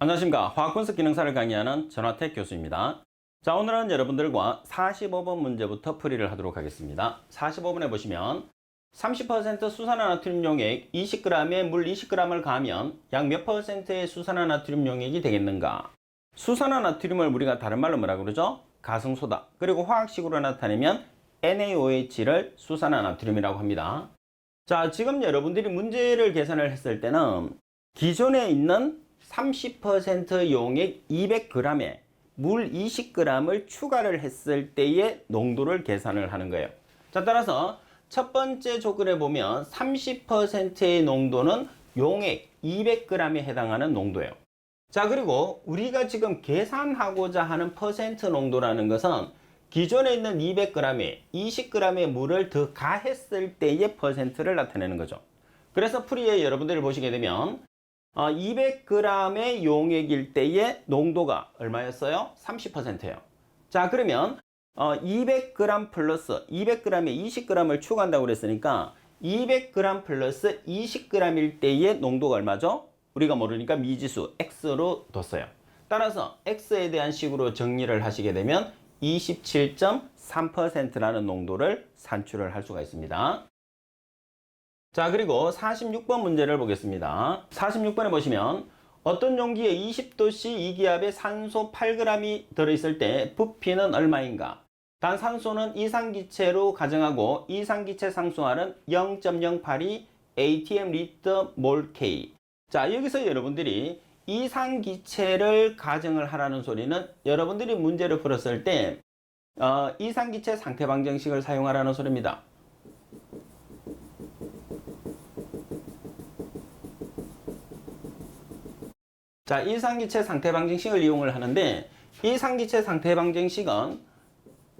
안녕하십니까. 화학분석 기능사를 강의하는 전화택 교수입니다. 자, 오늘은 여러분들과 45번 문제부터 풀이를 하도록 하겠습니다. 45번에 보시면 30% 수산화나트륨 용액 20g에 물 20g을 가하면 약 몇 퍼센트의 수산화나트륨 용액이 되겠는가? 수산화나트륨을 우리가 다른 말로 뭐라고 그러죠? 가성소다. 그리고 화학식으로 나타내면 NaOH를 수산화나트륨이라고 합니다. 자, 지금 여러분들이 문제를 계산을 했을 때는 기존에 있는 30% 용액 200g에 물 20g을 추가를 했을 때의 농도를 계산을 하는 거예요. 자, 따라서 첫 번째 조건에 보면 30%의 농도는 용액 200g에 해당하는 농도예요. 자, 그리고 우리가 지금 계산하고자 하는 퍼센트 농도라는 것은 기존에 있는 200g에 20g의 물을 더 가했을 때의 퍼센트를 나타내는 거죠. 그래서 풀이에 여러분들이 보시게 되면 200g의 용액일 때의 농도가 얼마였어요? 30%예요. 자, 그러면 200g 플러스 200g에 20g을 추가한다고 그랬으니까 200g 플러스 20g일 때의 농도가 얼마죠? 우리가 모르니까 미지수 x로 뒀어요. 따라서 x에 대한 식으로 정리를 하시게 되면 27.3%라는 농도를 산출을 할 수가 있습니다. 자, 그리고 46번 문제를 보겠습니다. 46번에 보시면 어떤 용기에 20도씨 이기압의 산소 8g이 들어있을 때 부피는 얼마인가? 단 산소는 이산기체로 가정하고 이산기체 상수화는 0.082 atm 리터 몰 K. 자, 여기서 여러분들이 이산기체를 가정을 하라는 소리는 여러분들이 문제를 풀었을 때 이산기체 상태방정식을 사용하라는 소리입니다. 자, 이산기체 상태방정식을 이용을 하는데 이산기체 상태방정식은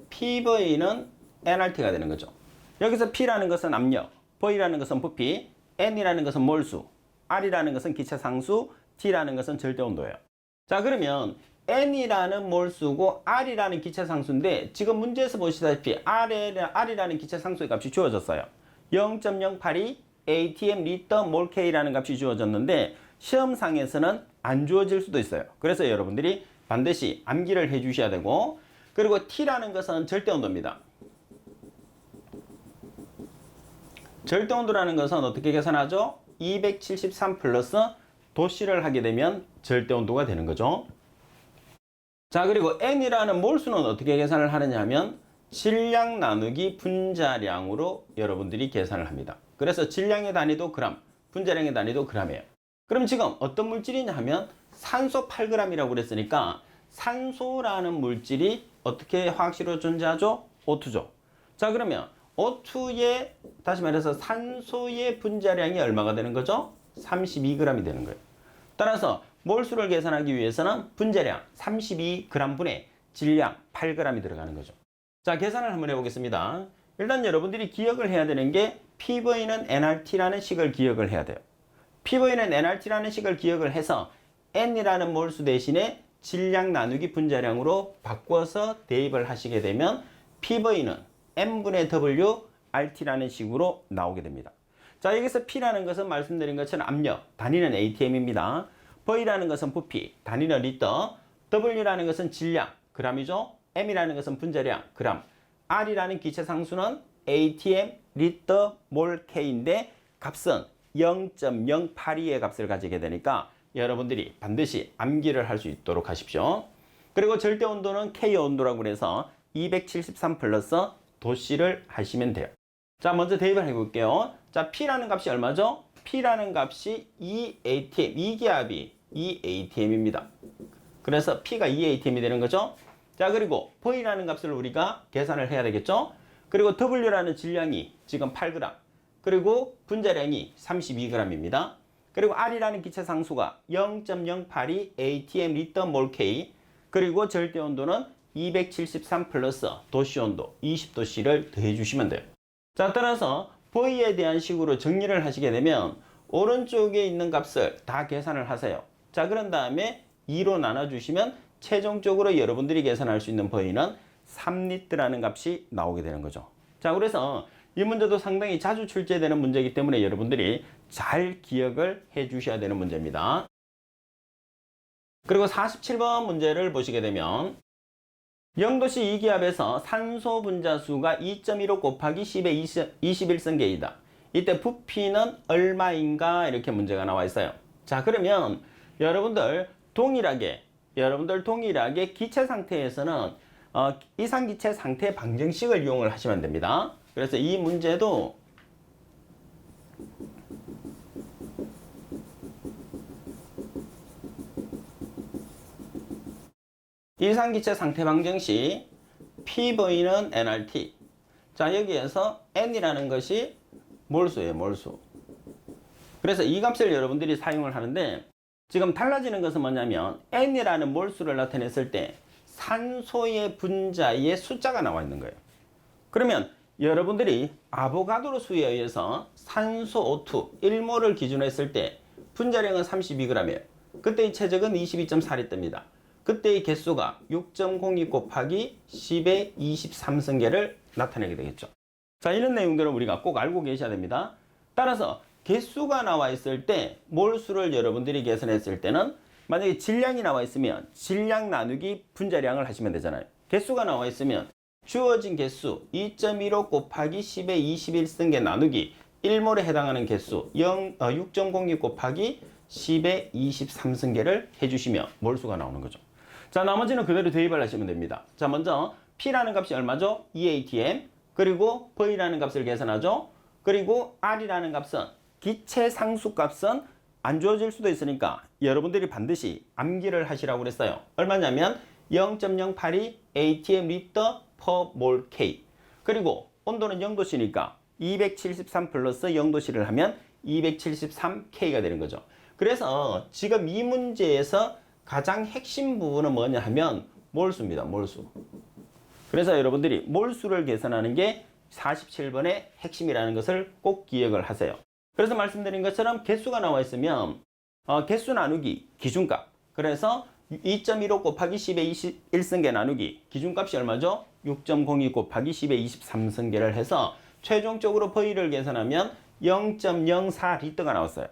PV는 nRT가 되는 거죠. 여기서 P라는 것은 압력, V라는 것은 부피, N이라는 것은 몰수, R이라는 것은 기체 상수, T라는 것은 절대 온도예요. 자, 그러면 N이라는 몰수고 R이라는 기체 상수인데 지금 문제에서 보시다시피 R이라는 기체 상수의 값이 주어졌어요. 0.082 atm 리터 몰 K라는 값이 주어졌는데 시험상에서는 안 주어질 수도 있어요. 그래서 여러분들이 반드시 암기를 해 주셔야 되고, 그리고 T라는 것은 절대온도입니다. 절대온도라는 것은 어떻게 계산하죠? 273 플러스 도씨를 하게 되면 절대온도가 되는 거죠. 자, 그리고 N이라는 몰수는 어떻게 계산을 하느냐 하면 질량 나누기 분자량으로 여러분들이 계산을 합니다. 그래서 질량의 단위도 그램, 분자량의 단위도 그램이에요. 그럼 지금 어떤 물질이냐 하면 산소 8g이라고 그랬으니까 산소라는 물질이 어떻게 화학식으로 존재하죠? O2죠. 자, 그러면 O2의, 다시 말해서 산소의 분자량이 얼마가 되는 거죠? 32g이 되는 거예요. 따라서 몰수를 계산하기 위해서는 분자량 32g분의 질량 8g이 들어가는 거죠. 자, 계산을 한번 해보겠습니다. 일단 여러분들이 기억을 해야 되는 게 PV는 nRT라는 식을 기억을 해야 돼요. PV는 nRT라는 식을 기억을 해서 N이라는 몰수 대신에 질량 나누기 분자량으로 바꿔서 대입을 하시게 되면 PV는 N분의 W RT라는 식으로 나오게 됩니다. 자, 여기서 P라는 것은 말씀드린 것처럼 압력, 단위는 atm입니다. V라는 것은 부피, 단위는 리터, W라는 것은 질량, g이죠. M이라는 것은 분자량, 그램, R이라는 기체 상수는 atm 리터 몰 K인데 값은 0.082의 값을 가지게 되니까 여러분들이 반드시 암기를 할 수 있도록 하십시오. 그리고 절대 온도는 K 온도라고 해서 273 플러스 도씨를 하시면 돼요. 자, 먼저 대입을 해볼게요. 자, P라는 값이 얼마죠? P라는 값이 2atm, 이기압이 2atm입니다. 그래서 P가 2atm이 되는 거죠. 자, 그리고 V라는 값을 우리가 계산을 해야 되겠죠. 그리고 W라는 질량이 지금 8g, 그리고 분자량이 32g입니다. 그리고 R이라는 기체 상수가 0.082 atm 리터 몰 K, 그리고 절대 온도는 273 플러스 도씨 온도 20도씨를 더해 주시면 돼요. 자, 따라서 V에 대한 식으로 정리를 하시게 되면 오른쪽에 있는 값을 다 계산을 하세요. 자, 그런 다음에 2로 나눠주시면 최종적으로 여러분들이 계산할 수 있는 V는 3리터라는 값이 나오게 되는 거죠. 자, 그래서 이 문제도 상당히 자주 출제되는 문제이기 때문에 여러분들이 잘 기억을 해 주셔야 되는 문제입니다. 그리고 47번 문제를 보시게 되면 0도씨 2기압에서 산소 분자수가 2.15 곱하기 10의 21승계이다. 이때 부피는 얼마인가 이렇게 문제가 나와 있어요. 자, 그러면 여러분들 동일하게 기체 상태에서는 이상기체 상태 방정식을 이용을 하시면 됩니다. 그래서 이 문제도 이상기체 상태 방정식 PV는 nRT. 자, 여기에서 n이라는 것이 몰수예요, 몰수. 그래서 이 값을 여러분들이 사용을 하는데 지금 달라지는 것은 뭐냐면 n이라는 몰수를 나타냈을 때 산소의 분자의 숫자가 나와 있는 거예요. 그러면 여러분들이 아보가드로 수에 의해서 산소 O2 1몰을 기준으로 했을 때 분자량은 32g이에요. 그때의 최적은 22.4L입니다. 그때의 개수가 6.02 곱하기 10의 23승계를 나타내게 되겠죠. 자, 이런 내용들을 우리가 꼭 알고 계셔야 됩니다. 따라서 개수가 나와 있을 때 몰수를 여러분들이 계산했을 때는 만약에 질량이 나와 있으면 질량 나누기 분자량을 하시면 되잖아요. 개수가 나와 있으면 주어진 개수 2.15 곱하기 10의 21승계 나누기 1몰에 해당하는 개수 6.02 곱하기 10의 23승계를 해주시면 몰수가 나오는 거죠. 자, 나머지는 그대로 대입을 하시면 됩니다. 자, 먼저 P라는 값이 얼마죠? 2atm. 그리고 V라는 값을 계산하죠. 그리고 R이라는 값은 기체 상수 값은 안 주어질 수도 있으니까 여러분들이 반드시 암기를 하시라고 그랬어요. 얼마냐면 0.082 atm 리터 per mol K. 그리고 온도는 0도씨니까 273 플러스 0도씨를 하면 273K가 되는 거죠. 그래서 지금 이 문제에서 가장 핵심 부분은 뭐냐 하면 몰수입니다. 몰수. 그래서 여러분들이 몰수를 계산하는 게 47번의 핵심이라는 것을 꼭 기억을 하세요. 그래서 말씀드린 것처럼 개수가 나와 있으면 개수 나누기 기준값. 그래서 2.15 곱하기 10의 21승계 나누기 기준값이 얼마죠? 6.02 곱하기 10의 23승계를 해서 최종적으로 V를 계산하면 0.04리터가 나왔어요.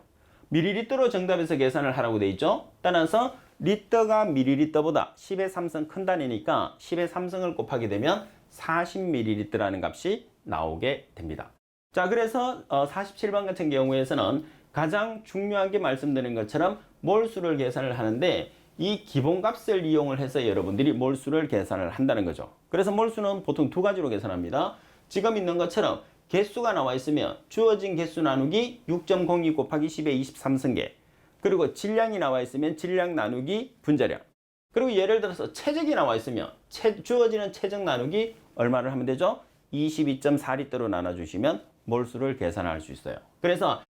밀리리터로 정답에서 계산을 하라고 돼 있죠. 따라서 리터가 밀리리터보다 10의 3승 큰 단위니까 10의 3승을 곱하게 되면 40ml라는 값이 나오게 됩니다. 자, 그래서 47번 같은 경우에서는 가장 중요하게 말씀드린 것처럼 몰수를 계산을 하는데 이 기본값을 이용을 해서 여러분들이 몰수를 계산을 한다는 거죠. 그래서 몰수는 보통 두 가지로 계산합니다. 지금 있는 것처럼 개수가 나와 있으면 주어진 개수 나누기 6.02 곱하기 10의 23승계. 그리고 질량이 나와 있으면 질량 나누기 분자량. 그리고 예를 들어서 체적이 나와 있으면 주어지는 체적 나누기 얼마를 하면 되죠? 22.4리터로 나눠주시면 몰수를 계산할 수 있어요. 그래서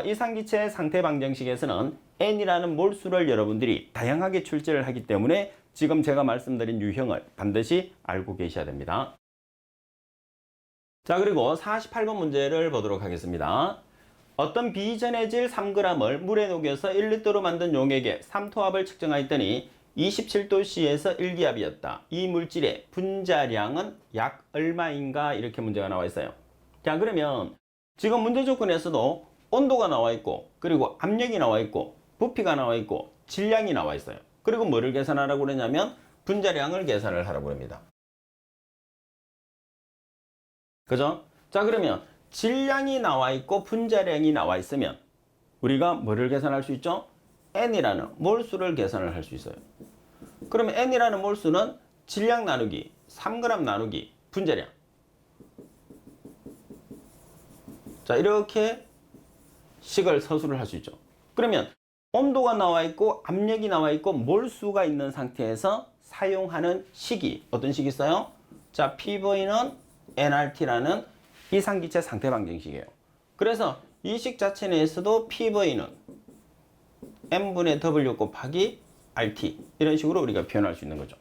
이상기체 상태 방정식에서는 n이라는 몰수를 여러분들이 다양하게 출제를 하기 때문에 지금 제가 말씀드린 유형을 반드시 알고 계셔야 됩니다. 자, 그리고 48번 문제를 보도록 하겠습니다. 어떤 비전해질 3g을 물에 녹여서 1리터로 만든 용액의 삼토압을 측정하였더니 27도씨에서 1기압이었다. 이 물질의 분자량은 약 얼마인가? 이렇게 문제가 나와 있어요. 자, 그러면 지금 문제 조건에서도 온도가 나와 있고, 그리고 압력이 나와 있고, 부피가 나와 있고, 질량이 나와 있어요. 그리고 뭐를 계산하라고 그러냐면 분자량을 계산을 하라고 합니다. 그죠? 자, 그러면 질량이 나와 있고 분자량이 나와 있으면 우리가 뭐를 계산할 수 있죠? n이라는 몰수를 계산을 할 수 있어요. 그러면 n이라는 몰수는 질량 나누기 3g 나누기 분자량. 자, 이렇게 식을 서술을 할 수 있죠. 그러면 온도가 나와 있고 압력이 나와 있고 몰수가 있는 상태에서 사용하는 식이 어떤 식이 있어요? 자, PV는 nRT라는 이상기체 상태 방정식이에요. 그래서 이 식 자체 내에서도 PV는 M분의 W 곱하기 RT 이런 식으로 우리가 표현할 수 있는 거죠.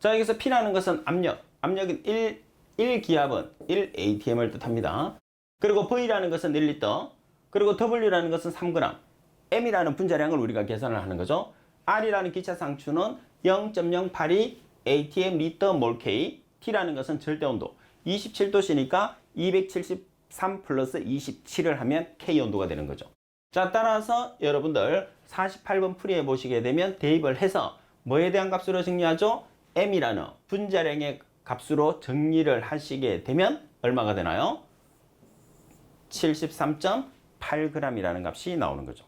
자, 여기서 P라는 것은 압력, 압력은 1기압은 1atm을 뜻합니다. 그리고 V라는 것은 1리터, 그리고 W라는 것은 3g, M이라는 분자량을 우리가 계산을 하는 거죠. R이라는 기체 상추는 0.082 atm 리터 몰 K, T라는 것은 절대온도 27도씨니까 273 플러스 27을 하면 K 온도가 되는 거죠. 자, 따라서 여러분들 48번 풀이해 보시게 되면 대입을 해서 뭐에 대한 값으로 정리하죠? m이라는 분자량의 값으로 정리를 하시게 되면 얼마가 되나요? 73.8g이라는 값이 나오는 거죠.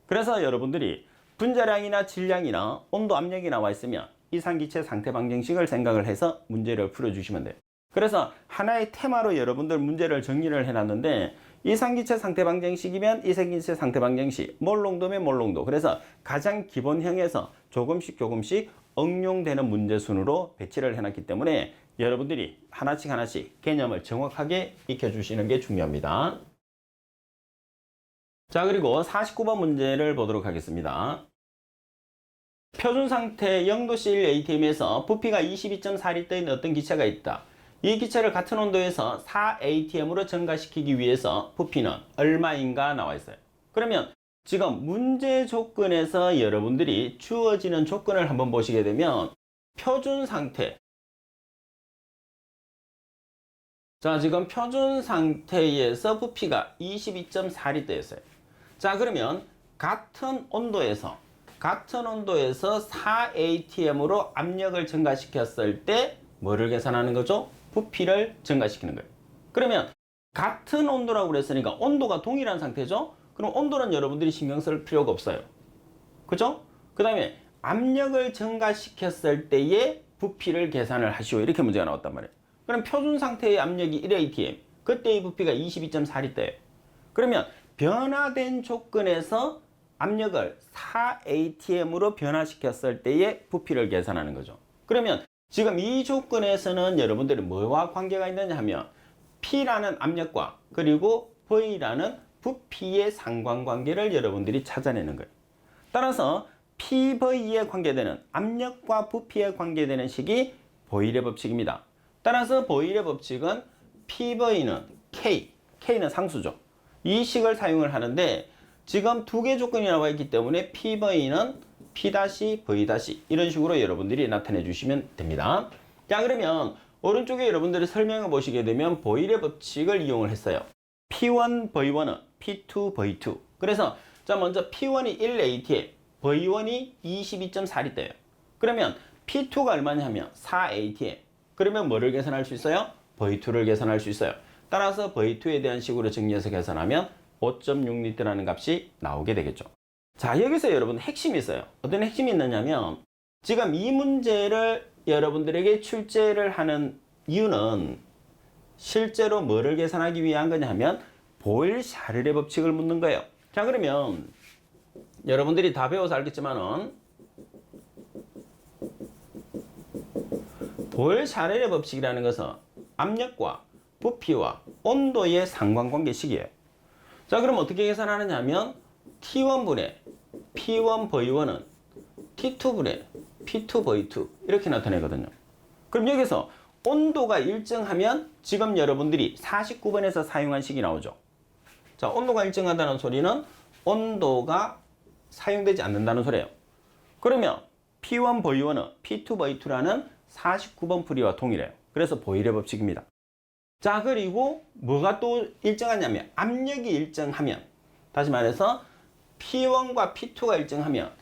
그래서 여러분들이 분자량이나 질량이나 온도, 압력이 나와 있으면 이상기체 상태 방정식을 생각을 해서 문제를 풀어주시면 돼요. 그래서 하나의 테마로 여러분들 문제를 정리를 해놨는데 이상기체 상태 방정식이면 이상기체 상태 방정식, 몰농도면 몰농도. 그래서 가장 기본형에서 조금씩 응용되는 문제 순으로 배치를 해놨기 때문에 여러분들이 하나씩 개념을 정확하게 익혀주시는 게 중요합니다. 자, 그리고 49번 문제를 보도록 하겠습니다. 표준 상태 0도씨 ATM에서 부피가 22.4L인 어떤 기체가 있다. 이 기체를 같은 온도에서 4ATM으로 증가시키기 위해서 부피는 얼마인가 나와 있어요. 그러면 지금 문제 조건에서 여러분들이 주어지는 조건을 한번 보시게 되면 표준 상태. 자, 지금 표준 상태에서 부피가 22.4L였어요. 자, 그러면 같은 온도에서 4ATM으로 압력을 증가시켰을 때 뭐를 계산하는 거죠? 부피를 증가시키는 거예요. 그러면 같은 온도라고 그랬으니까 온도가 동일한 상태죠? 그럼 온도는 여러분들이 신경 쓸 필요가 없어요. 그죠? 그 다음에 압력을 증가시켰을 때의 부피를 계산을 하시오. 이렇게 문제가 나왔단 말이에요. 그럼 표준 상태의 압력이 1ATM, 그때의 부피가 22.4L예요. 그러면 변화된 조건에서 압력을 4ATM으로 변화시켰을 때의 부피를 계산하는 거죠. 그러면 지금 이 조건에서는 여러분들이 뭐와 관계가 있느냐 하면 P라는 압력과 그리고 V라는 부피의 상관관계를 여러분들이 찾아내는 거예요. 따라서 PV에 관계되는 압력과 부피에 관계되는 식이 보일의 법칙입니다. 따라서 보일의 법칙은 PV는 K는 상수죠. 이 식을 사용을 하는데 지금 두 개 조건이 나와 있기 때문에 PV는 P-V- 이런 식으로 여러분들이 나타내 주시면 됩니다. 자, 그러면 오른쪽에 여러분들이 설명해 보시게 되면 보일의 법칙을 이용을 했어요. P1V1은 P2V2. 그래서 자, 먼저 P1이 1ATM, V1이 22.4L예요. 그러면 P2가 얼마냐 하면 4ATM. 그러면 뭐를 계산할 수 있어요? V2를 계산할 수 있어요. 따라서 V2에 대한 식으로 정리해서 계산하면 5.6L라는 값이 나오게 되겠죠. 자, 여기서 여러분 핵심이 있어요. 어떤 핵심이 있느냐면 지금 이 문제를 여러분들에게 출제를 하는 이유는 실제로 뭐를 계산하기 위한 거냐 하면 보일-샤를의 법칙을 묻는 거예요. 자, 그러면 여러분들이 다 배워서 알겠지만은 보일-샤를의 법칙이라는 것은 압력과 부피와 온도의 상관관계식이에요. 자, 그럼 어떻게 계산하느냐 하면 T1분의 P1V1은 T2분의 P2V2 이렇게 나타내거든요. 그럼 여기서 온도가 일정하면 지금 여러분들이 49번에서 사용한 식이 나오죠. 자, 온도가 일정하다는 소리는 온도가 사용되지 않는다는 소리예요. 그러면 P1V1은 P2V2라는 49번 풀이와 동일해요. 그래서 보일의 법칙입니다. 자, 그리고 뭐가 또 일정하냐면 압력이 일정하면, 다시 말해서 P1과 P2가 일정하면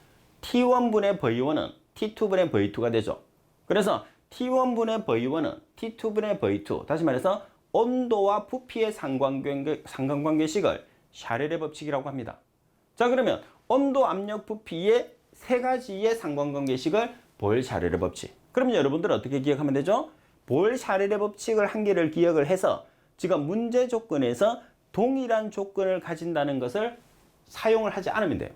T1분의 V1은 T2분의 V2가 되죠. 그래서 T1분의 V1은 T2분의 V2, 다시 말해서 온도와 부피의 상관관계식을 샤를의 법칙이라고 합니다. 자, 그러면 온도, 압력, 부피의 세 가지의 상관관계식을 보일-샤를의 법칙. 그럼 여러분들은 어떻게 기억하면 되죠? 보일-샤를의 법칙을 한 개를 기억을 해서 지금 문제 조건에서 동일한 조건을 가진다는 것을 사용을 하지 않으면 돼요.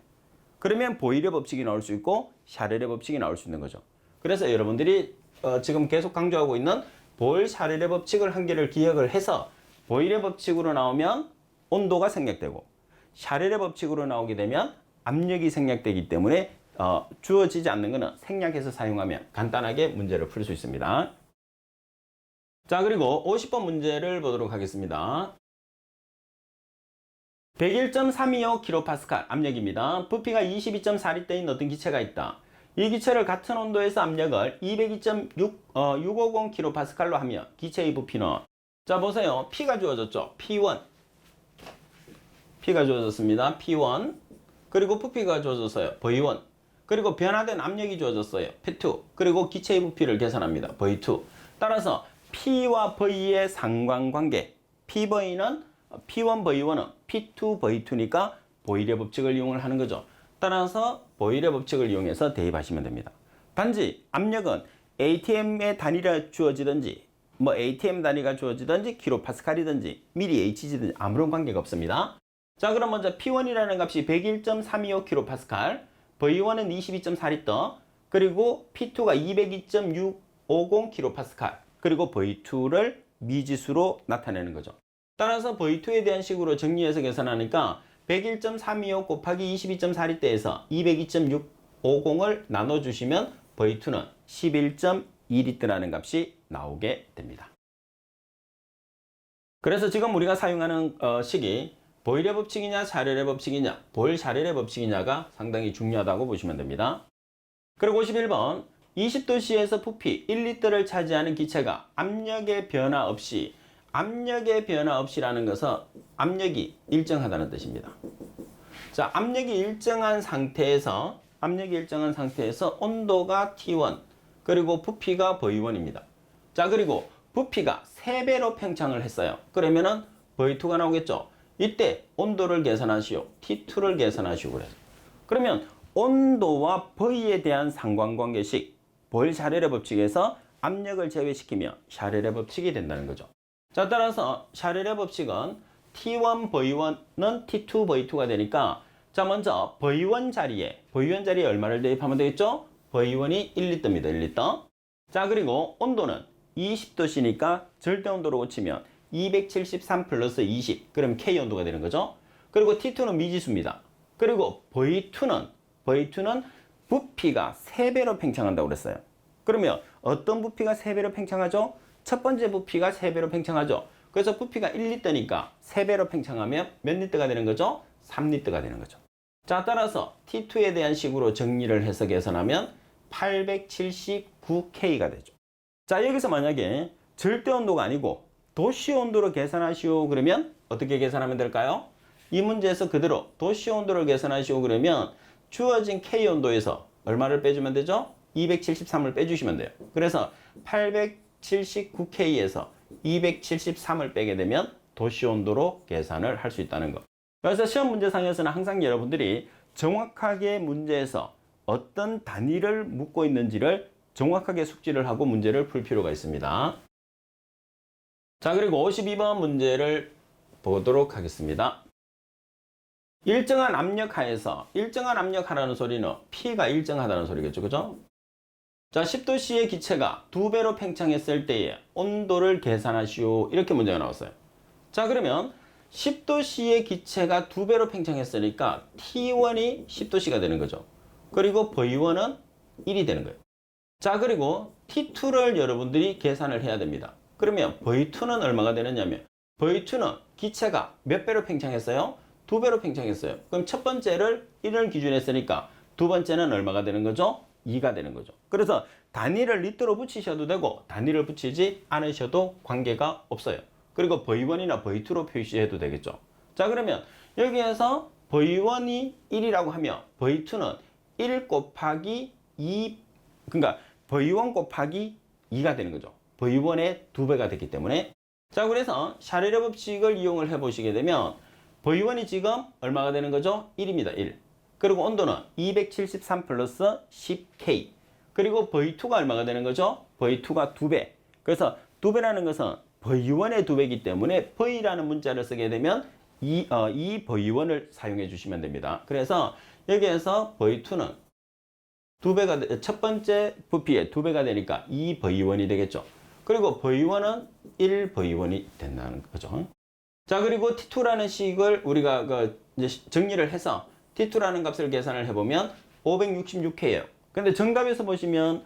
그러면 보일의 법칙이 나올 수 있고 샤를의 법칙이 나올 수 있는 거죠. 그래서 여러분들이 지금 계속 강조하고 있는 보일-샤를의 법칙을 한 개를 기억을 해서 보일의 법칙으로 나오면 온도가 생략되고 샤를의 법칙으로 나오게 되면 압력이 생략되기 때문에 주어지지 않는 것은 생략해서 사용하면 간단하게 문제를 풀 수 있습니다. 자, 그리고 50번 문제를 보도록 하겠습니다. 101.325kPa 압력입니다. 부피가 22.4L인 어떤 기체가 있다. 이 기체를 같은 온도에서 압력을 202.650kPa로 하며 기체의 부피는, 자, 보세요. P가 주어졌죠. P1. P가 주어졌습니다. P1. 그리고 부피가 주어졌어요. V1. 그리고 변화된 압력이 주어졌어요. P2. 그리고 기체의 부피를 계산합니다. V2. 따라서 P와 V의 상관관계. P1, V1은 P2, V2니까 보일의 법칙을 이용을 하는 거죠. 따라서 보일의 법칙을 이용해서 대입하시면 됩니다. 단지 압력은 ATM의 단위가 주어지든지 ATM 단위가 주어지든지 킬로파스칼이든지 미리 H지든지 아무런 관계가 없습니다. 자, 그럼 먼저 P1이라는 값이 101.325 킬로파스칼, V1은 22.4리터, 그리고 P2가 202.650 킬로파스칼, 그리고 V2를 미지수로 나타내는 거죠. 따라서 V2에 대한 식으로 정리해서 계산하니까 101.325 곱하기 22.4리터에서 202.650을 나눠주시면 V2는 11.2리터라는 값이 나오게 됩니다. 그래서 지금 우리가 사용하는 식이 보일의 법칙이냐 샤렐의 법칙이냐, 보일 샤렐의 법칙이냐가 상당히 중요하다고 보시면 됩니다. 그리고 51번 20도씨에서 부피 1리터를 차지하는 기체가 압력의 변화 없이라는 것은 압력이 일정하다는 뜻입니다. 자, 압력이 일정한 상태에서 온도가 T1 그리고 부피가 V1입니다. 자, 그리고 부피가 3배로 팽창을 했어요. 그러면은 V2가 나오겠죠. 이때 온도를 계산하시오. T2를 계산하시오. 그러면 온도와 V에 대한 상관관계식 보일 샤렐의 법칙에서 압력을 제외시키면 샤렐의 법칙이 된다는 거죠. 자, 따라서 샤렐의 법칙은 T1 V1은 T2 V2가 되니까 자, 먼저 V1 자리에 얼마를 대입하면 되겠죠? V1이 1리터입니다. 1리터. 자, 그리고 온도는 20도씨니까 절대 온도로 고치면 273 플러스 20. 그럼 K 온도가 되는 거죠. 그리고 T2는 미지수입니다. 그리고 V2는 부피가 3배로 팽창한다고 그랬어요. 그러면 어떤 부피가 3배로 팽창하죠? 첫 번째 부피가 3배로 팽창하죠. 그래서 부피가 1리터니까 3배로 팽창하면 몇 리터가 되는 거죠? 3리터가 되는 거죠. 자, 따라서 T2에 대한 식으로 정리를 해서 계산하면 879K가 되죠. 자, 여기서 만약에 절대 온도가 아니고 도시 온도로 계산하시오 그러면 어떻게 계산하면 될까요? 이 문제에서 그대로 도시 온도를 계산하시오 그러면 주어진 K 온도에서 얼마를 빼주면 되죠? 273을 빼주시면 돼요. 그래서 879K에서 273을 빼게 되면 도시 온도로 계산을 할 수 있다는 거. 그래서 시험 문제상에서는 항상 여러분들이 정확하게 문제에서 어떤 단위를 묻고 있는지를 정확하게 숙지를 하고 문제를 풀 필요가 있습니다. 자, 그리고 52번 문제를 보도록 하겠습니다. 일정한 압력 하에서, 일정한 압력 하라는 소리는 P가 일정하다는 소리겠죠. 그죠? 자, 10도씨의 기체가 2배로 팽창했을 때의 온도를 계산하시오. 이렇게 문제가 나왔어요. 자, 그러면 10도씨의 기체가 2배로 팽창했으니까 T1이 10도씨가 되는 거죠. 그리고 V1은 1이 되는 거예요. 자, 그리고 T2를 여러분들이 계산을 해야 됩니다. 그러면 V2는 얼마가 되느냐면 V2는 기체가 몇 배로 팽창했어요? 2배로 팽창했어요. 그럼 첫 번째를 1을 기준했으니까 두 번째는 얼마가 되는 거죠? 2가 되는 거죠. 그래서 단위를 리터로 붙이셔도 되고 단위를 붙이지 않으셔도 관계가 없어요. 그리고 V1이나 V2로 표시해도 되겠죠. 자, 그러면 여기에서 V1이 1이라고 하면 V2는 1 곱하기 2, 그러니까 V1 곱하기 2가 되는 거죠. V1의 2배가 됐기 때문에. 자, 그래서 샤렐의 법칙을 이용을 해보시게 되면 V1이 지금 얼마가 되는 거죠? 1입니다. 1. 그리고 온도는 273 플러스 10K. 그리고 V2가 얼마가 되는 거죠? V2가 2배. 그래서 2배라는 것은 V1의 2배이기 때문에 V라는 문자를 쓰게 되면 이 V1을 사용해 주시면 됩니다. 그래서 여기에서 V2는 2배가, 첫 번째 부피의 2배가 되니까 2V1이 되겠죠. 그리고 V1은 1V1이 된다는 거죠. 자, 그리고 T2라는 식을 우리가 이제 정리를 해서 T2라는 값을 계산을 해보면 566K예요. 근데 정답에서 보시면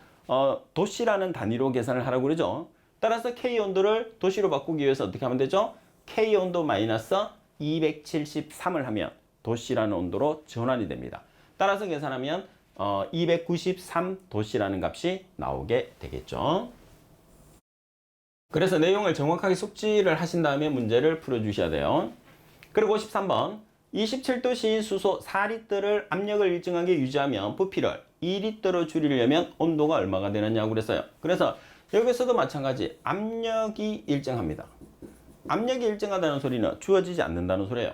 도시라는 단위로 계산을 하라고 그러죠. 따라서 K 온도를 도시로 바꾸기 위해서 어떻게 하면 되죠? K 온도 마이너스 273을 하면 도시라는 온도로 전환이 됩니다. 따라서 계산하면 293 도시라는 값이 나오게 되겠죠. 그래서 내용을 정확하게 숙지를 하신 다음에 문제를 풀어주셔야 돼요. 그리고 53번 27도씨 수소 4리터를 압력을 일정하게 유지하면 부피를 2리터로 줄이려면 온도가 얼마가 되느냐고 그랬어요. 그래서 여기서도 마찬가지 압력이 일정합니다. 압력이 일정하다는 소리는 주어지지 않는다는 소리예요.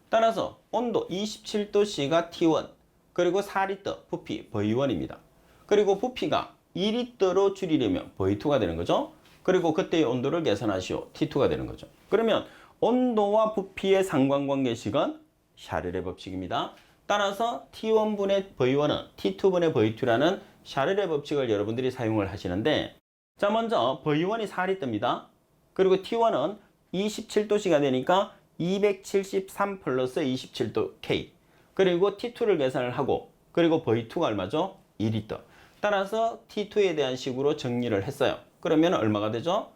따라서 온도 27도씨가 T1 그리고 4리터 부피 V1입니다. 그리고 부피가 2리터로 줄이려면 V2가 되는 거죠. 그리고 그때의 온도를 계산하시오. T2가 되는 거죠. 그러면 온도와 부피의 상관관계식은 샤를의 법칙입니다. 따라서 T1분의 V1은 T2분의 V2라는 샤를의 법칙을 여러분들이 사용을 하시는데, 자, 먼저 V1이 4리터입니다. 그리고 T1은 27도씨가 되니까 273 플러스 27도 K. 그리고 T2를 계산을 하고, 그리고 V2가 얼마죠? 2리터. 따라서 T2에 대한 식으로 정리를 했어요. 그러면 얼마가 되죠?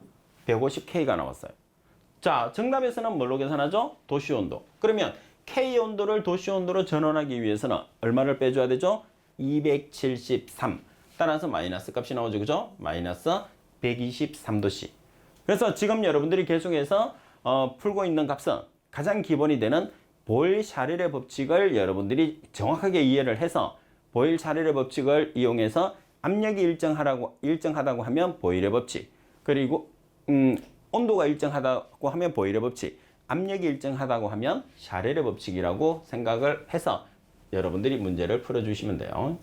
150K가 나왔어요. 자, 정답에서는 뭘로 계산하죠? 도시 온도. 그러면 K 온도를 도시 온도로 전환하기 위해서는 얼마를 빼줘야 되죠? 273. 따라서 마이너스 값이 나오죠. 그죠? 마이너스 123도씨. 그래서 지금 여러분들이 계속해서 풀고 있는 값은 가장 기본이 되는 보일-샤를의 법칙을 여러분들이 정확하게 이해를 해서 보일-샤를의 법칙을 이용해서 압력이 일정하다고 하면 보일의 법칙, 그리고 온도가 일정하다고 하면 보일의 법칙, 압력이 일정하다고 하면 샤를의 법칙이라고 생각을 해서 여러분들이 문제를 풀어주시면 돼요.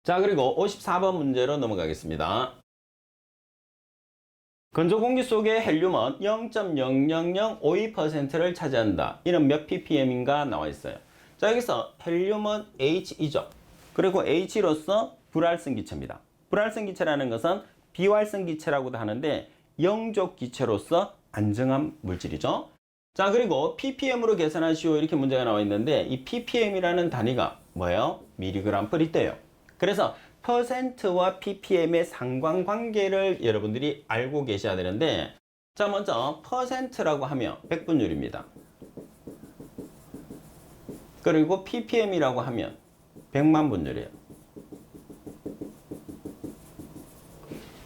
자, 그리고 54번 문제로 넘어가겠습니다. 건조 공기 속의 헬륨은 0.0005%를 차지한다. 이는 몇 ppm인가 나와 있어요. 자, 여기서 헬륨은 H이죠. 그리고 H로서 불활성 기체입니다. 불활성 기체라는 것은 비활성 기체라고도 하는데 영족 기체로서 안정한 물질이죠. 자, 그리고 ppm으로 계산하시오 이렇게 문제가 나와 있는데 이 ppm이라는 단위가 뭐예요? 미리그램 per 리터예요. 그래서 퍼센트와 ppm의 상관관계를 여러분들이 알고 계셔야 되는데, 자, 먼저 퍼센트라고 하면 백분율입니다. 그리고 ppm이라고 하면 100만 분율이에요.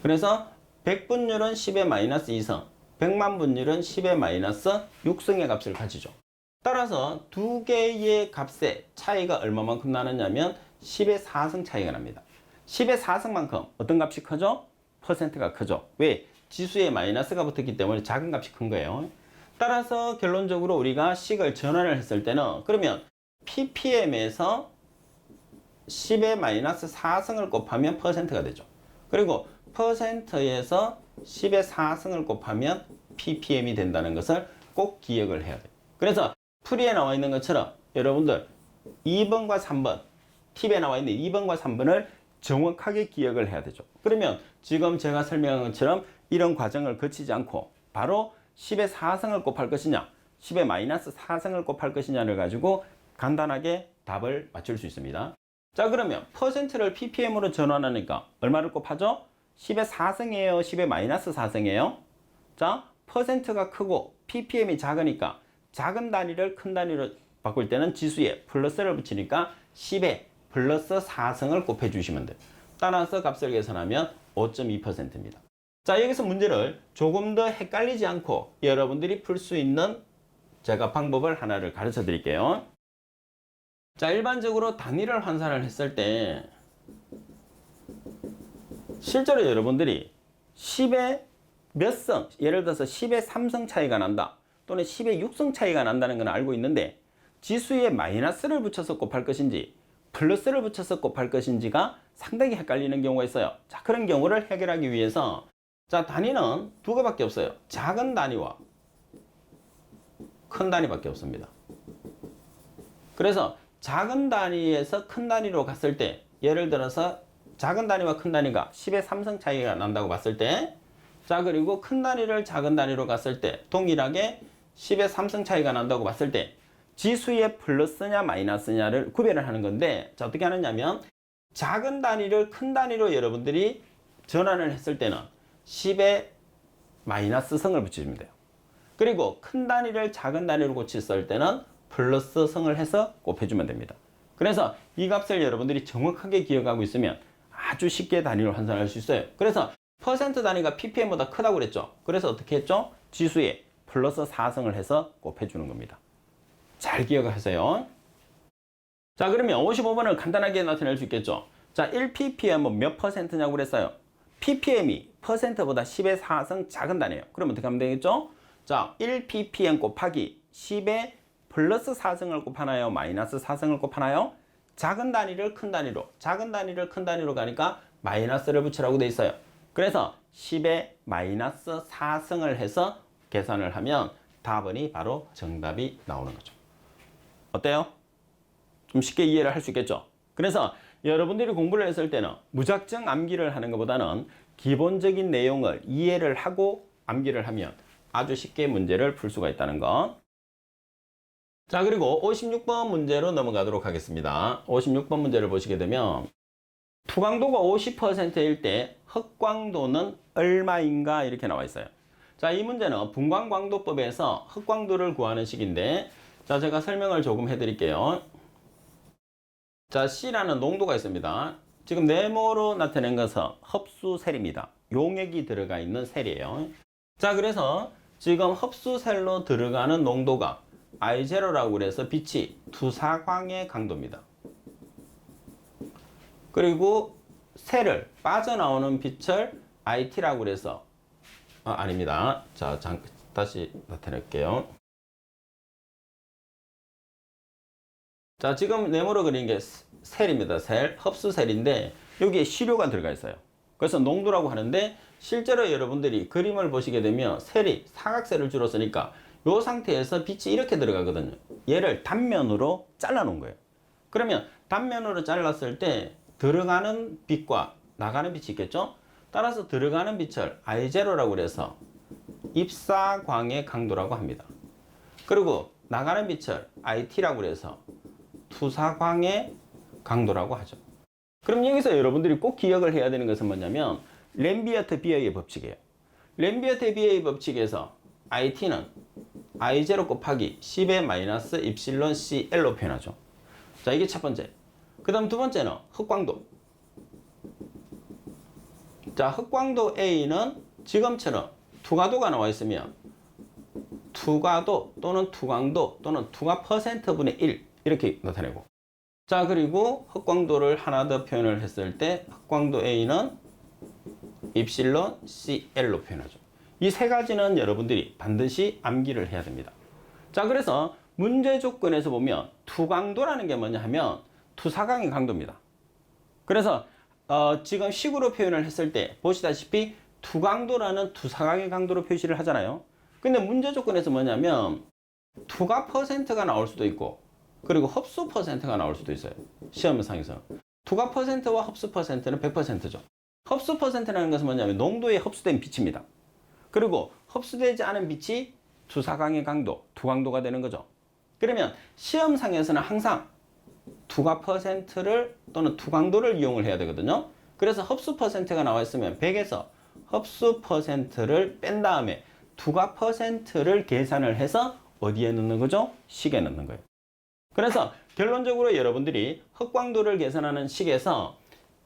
그래서 100분율은 10의 마이너스 2성, 100만 분율은 10의 마이너스 6성의 값을 가지죠. 따라서 두 개의 값의 차이가 얼마만큼 나느냐면 10의 4성 차이가 납니다. 10의 4성만큼 어떤 값이 크죠? 퍼센트가 크죠. 왜? 지수에 마이너스가 붙었기 때문에 작은 값이 큰 거예요. 따라서 결론적으로 우리가 식을 전환을 했을 때는 그러면 ppm에서 10의 마이너스 4성을 곱하면 퍼센트가 되죠. 그리고 퍼센트에서 10의 4성을 곱하면 ppm이 된다는 것을 꼭 기억을 해야 돼요. 그래서 풀이에 나와 있는 것처럼 여러분들 2번과 3번, 팁에 나와 있는 2번과 3번을 정확하게 기억을 해야 되죠. 그러면 지금 제가 설명한 것처럼 이런 과정을 거치지 않고 바로 10의 4성을 곱할 것이냐, 10의 마이너스 4성을 곱할 것이냐를 가지고 간단하게 답을 맞출 수 있습니다. 자, 그러면 퍼센트를 ppm으로 전환하니까 얼마를 곱하죠? 10의 4성이에요? 10의 마이너스 4성이에요? 자, 퍼센트가 크고 ppm이 작으니까 작은 단위를 큰 단위로 바꿀 때는 지수에 플러스를 붙이니까 10의 플러스 4성을 곱해주시면 돼요. 따라서 값을 계산하면 5.2%입니다. 자, 여기서 문제를 조금 더 헷갈리지 않고 여러분들이 풀 수 있는 제가 방법을 하나를 가르쳐 드릴게요. 자, 일반적으로 단위를 환산을 했을 때 실제로 여러분들이 10의 몇 성, 예를 들어서 10의 3성 차이가 난다 또는 10의 6성 차이가 난다는 건 알고 있는데 지수에 마이너스를 붙여서 곱할 것인지 플러스를 붙여서 곱할 것인지가 상당히 헷갈리는 경우가 있어요. 자, 그런 경우를 해결하기 위해서 자, 단위는 두 개밖에 없어요. 작은 단위와 큰 단위밖에 없습니다. 그래서 작은 단위에서 큰 단위로 갔을 때 예를 들어서 작은 단위와 큰 단위가 10의 3성 차이가 난다고 봤을 때, 자, 그리고 큰 단위를 작은 단위로 갔을 때 동일하게 10의 3성 차이가 난다고 봤을 때 지수의 플러스냐 마이너스냐를 구별을 하는 건데, 자, 어떻게 하느냐면 작은 단위를 큰 단위로 여러분들이 전환을 했을 때는 10의 마이너스 성을 붙여주면 돼요. 그리고 큰 단위를 작은 단위로 고쳤을 때는 플러스 성을 해서 곱해주면 됩니다. 그래서 이 값을 여러분들이 정확하게 기억하고 있으면 아주 쉽게 단위로 환산할 수 있어요. 그래서 퍼센트 단위가 ppm보다 크다고 그랬죠. 그래서 어떻게 했죠? 지수에 플러스 4승을 해서 곱해주는 겁니다. 잘 기억하세요. 자, 그러면 55번을 간단하게 나타낼 수 있겠죠. 자, 1ppm은 몇 퍼센트냐고 그랬어요. ppm이 퍼센트보다 10의 4승 작은 단위예요. 그럼 어떻게 하면 되겠죠? 자, 1ppm 곱하기 10의 플러스 4승을 곱하나요? 마이너스 4승을 곱하나요? 작은 단위를 큰 단위로, 작은 단위를 큰 단위로 가니까 마이너스를 붙이라고 돼 있어요. 그래서 10의 마이너스 4승을 해서 계산을 하면 답은이 바로 정답이 나오는 거죠. 어때요? 좀 쉽게 이해를 할 수 있겠죠? 그래서 여러분들이 공부를 했을 때는 무작정 암기를 하는 것보다는 기본적인 내용을 이해를 하고 암기를 하면 아주 쉽게 문제를 풀 수가 있다는 거. 자, 그리고 56번 문제로 넘어가도록 하겠습니다. 56번 문제를 보시게 되면 투광도가 50%일 때 흑광도는 얼마인가 이렇게 나와 있어요. 자, 이 문제는 분광광도법에서 흑광도를 구하는 식인데, 자, 제가 설명을 조금 해드릴게요. 자, C라는 농도가 있습니다. 지금 네모로 나타낸 것은 흡수셀입니다. 용액이 들어가 있는 셀이에요. 자, 그래서 지금 흡수셀로 들어가는 농도가 I0라고 그래서 빛이 투사광의 강도입니다. 그리고 셀을 빠져나오는 빛을 IT라고 그래서 아닙니다. 자, 다시 나타낼게요. 자, 지금 네모로 그린 게 셀입니다. 셀, 흡수셀인데 여기에 시료가 들어가 있어요. 그래서 농도라고 하는데 실제로 여러분들이 그림을 보시게 되면 셀이 사각셀을 주로 쓰니까 이 상태에서 빛이 이렇게 들어가거든요. 얘를 단면으로 잘라 놓은 거예요. 그러면 단면으로 잘랐을 때 들어가는 빛과 나가는 빛이 있겠죠? 따라서 들어가는 빛을 I0라고 그래서 입사광의 강도라고 합니다. 그리고 나가는 빛을 IT라고 그래서 투사광의 강도라고 하죠. 그럼 여기서 여러분들이 꼭 기억을 해야 되는 것은 뭐냐면 램비어트 비어의 법칙이에요. 램비어트 비어의 법칙에서 IT는 I0 곱하기 10의 마이너스 입실론 CL로 표현하죠. 자, 이게 첫 번째. 그 다음 두 번째는 흑광도. 자, 흑광도 A는 지금처럼 투과도가 나와 있으면 투과도 또는 투광도 또는 투과 퍼센트분의 1 이렇게 나타내고, 자, 그리고 흑광도를 하나 더 표현을 했을 때 흑광도 A는 입실론 CL로 표현하죠. 이 세 가지는 여러분들이 반드시 암기를 해야 됩니다. 자, 그래서 문제 조건에서 보면 투광도라는 게 뭐냐 하면 투사광의 강도입니다. 그래서 지금 식으로 표현을 했을 때 보시다시피 투광도라는 투사광의 강도로 표시를 하잖아요. 근데 문제 조건에서 뭐냐면 투과 퍼센트가 나올 수도 있고 그리고 흡수 퍼센트가 나올 수도 있어요. 시험상에서 투과 퍼센트와 흡수 퍼센트는 100%죠. 흡수 퍼센트라는 것은 뭐냐면 농도에 흡수된 빛입니다. 그리고 흡수되지 않은 빛이 투사광의 강도, 투광도가 되는 거죠. 그러면 시험상에서는 항상 투과 퍼센트를 또는 투광도를 이용을 해야 되거든요. 그래서 흡수 퍼센트가 나와 있으면 100에서 흡수 퍼센트를 뺀 다음에 투과 퍼센트를 계산을 해서 어디에 넣는 거죠? 식에 넣는 거예요. 그래서 결론적으로 여러분들이 흑광도를 계산하는 식에서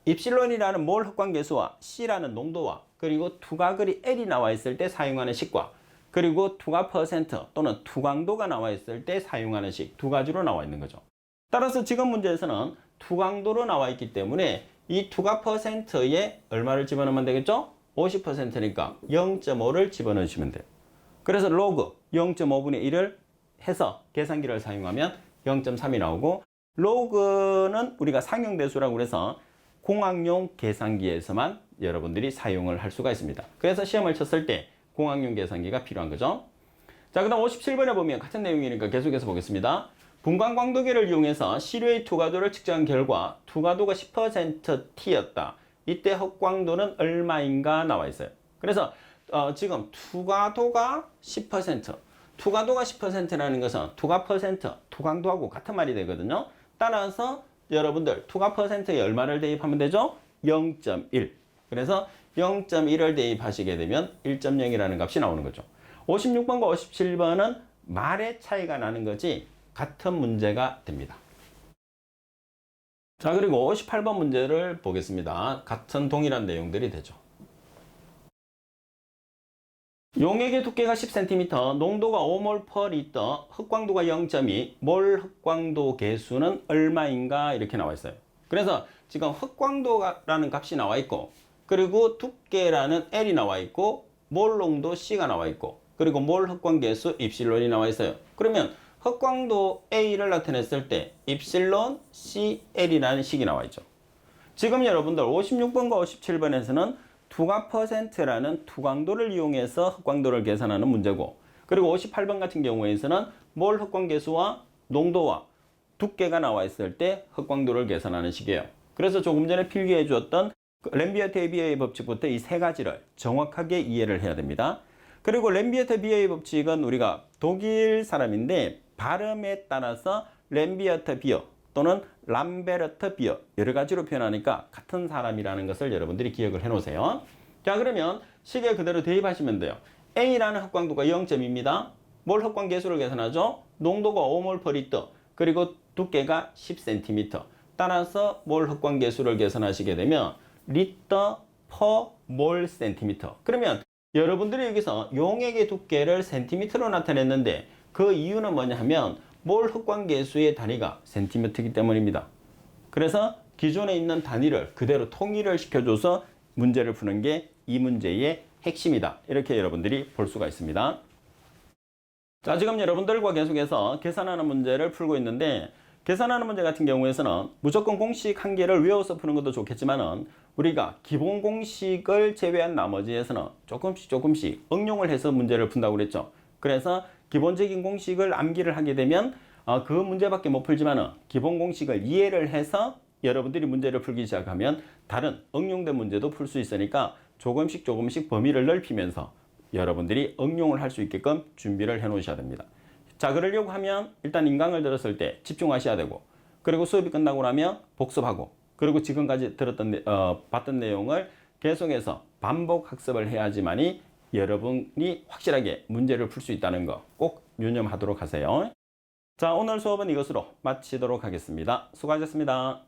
입실론이라는 몰 흑광계수와 C라는 농도와 그리고 투과글이 L이 나와 있을 때 사용하는 식과 그리고 투과 퍼센트 또는 투광도가 나와 있을 때 사용하는 식 두 가지로 나와 있는 거죠. 따라서 지금 문제에서는 투광도로 나와 있기 때문에 이 투과 퍼센트에 얼마를 집어넣으면 되겠죠? 50%니까 0.5를 집어넣으시면 돼요. 그래서 로그 0.5분의 1을 해서 계산기를 사용하면 0.3이 나오고, 로그는 우리가 상용대수라고 해서 공학용 계산기에서만 여러분들이 사용을 할 수가 있습니다. 그래서 시험을 쳤을 때 공학용 계산기가 필요한 거죠. 자, 그 다음 57번에 보면 같은 내용이니까 계속해서 보겠습니다. 분광광도계를 이용해서 시료의 투과도를 측정한 결과 투과도가 10%T였다. 이때 흑광도는 얼마인가 나와 있어요. 그래서 지금 투과도가 10%, 투과도가 10%라는 것은 투과 퍼센트, 투광도하고 같은 말이 되거든요. 따라서 여러분들 투과 퍼센트에 얼마를 대입하면 되죠? 0.1. 그래서 0.1을 대입하시게 되면 1.0이라는 값이 나오는 거죠. 56번과 57번은 말의 차이가 나는 거지 같은 문제가 됩니다. 자, 그리고 58번 문제를 보겠습니다. 같은 동일한 내용들이 되죠. 용액의 두께가 10cm, 농도가 5몰 per 리터, 흑광도가 0.2, 몰 흑광도 계수는 얼마인가 이렇게 나와 있어요. 그래서 지금 흑광도라는 값이 나와 있고, 그리고 두께라는 L이 나와 있고, 몰 농도 C가 나와 있고, 그리고 몰 흑광 계수 입실론이 나와 있어요. 그러면 흑광도 A를 나타냈을 때 입실론 CL이라는 식이 나와 있죠. 지금 여러분들 56번과 57번에서는 투과 퍼센트라는 투광도를 이용해서 흑광도를 계산하는 문제고, 그리고 58번 같은 경우에서는 몰 흑광 계수와 농도와 두께가 나와 있을 때 흑광도를 계산하는 식이에요. 그래서 조금 전에 필기해 주었던 램비어트-비어의 법칙부터 이 세 가지를 정확하게 이해를 해야 됩니다. 그리고 램비어트-비어의 법칙은 우리가 독일 사람인데 발음에 따라서 램비어트-비어 또는 람베르트-비어 여러 가지로 표현하니까 같은 사람이라는 것을 여러분들이 기억을 해 놓으세요. 자, 그러면 식에 그대로 대입하시면 돼요. A라는 흑광도가 0.2입니다. 몰 흑광 계수를 계산하죠. 농도가 5몰 per 리터, 그리고 두께가 10cm. 따라서 몰 흑광 계수를 계산하시게 되면 리터 per 몰 센티미터. 그러면 여러분들이 여기서 용액의 두께를 센티미터로 나타냈는데 그 이유는 뭐냐 하면 몰 흑광 계수의 단위가 센티미터이기 때문입니다. 그래서 기존에 있는 단위를 그대로 통일을 시켜줘서 문제를 푸는 게 이 문제의 핵심이다. 이렇게 여러분들이 볼 수가 있습니다. 자, 지금 여러분들과 계속해서 계산하는 문제를 풀고 있는데, 계산하는 문제 같은 경우에서는 무조건 공식 한 개를 외워서 푸는 것도 좋겠지만은 우리가 기본 공식을 제외한 나머지에서는 조금씩 응용을 해서 문제를 푼다고 그랬죠. 그래서 기본적인 공식을 암기를 하게 되면 그 문제밖에 못 풀지만은 기본 공식을 이해를 해서 여러분들이 문제를 풀기 시작하면 다른 응용된 문제도 풀 수 있으니까 조금씩 범위를 넓히면서 여러분들이 응용을 할 수 있게끔 준비를 해 놓으셔야 됩니다. 자, 그러려고 하면 일단 인강을 들었을 때 집중하셔야 되고, 그리고 수업이 끝나고 나면 복습하고, 그리고 지금까지 봤던 내용을 계속해서 반복 학습을 해야지만이 여러분이 확실하게 문제를 풀 수 있다는 거 꼭 유념하도록 하세요. 자, 오늘 수업은 이것으로 마치도록 하겠습니다. 수고하셨습니다.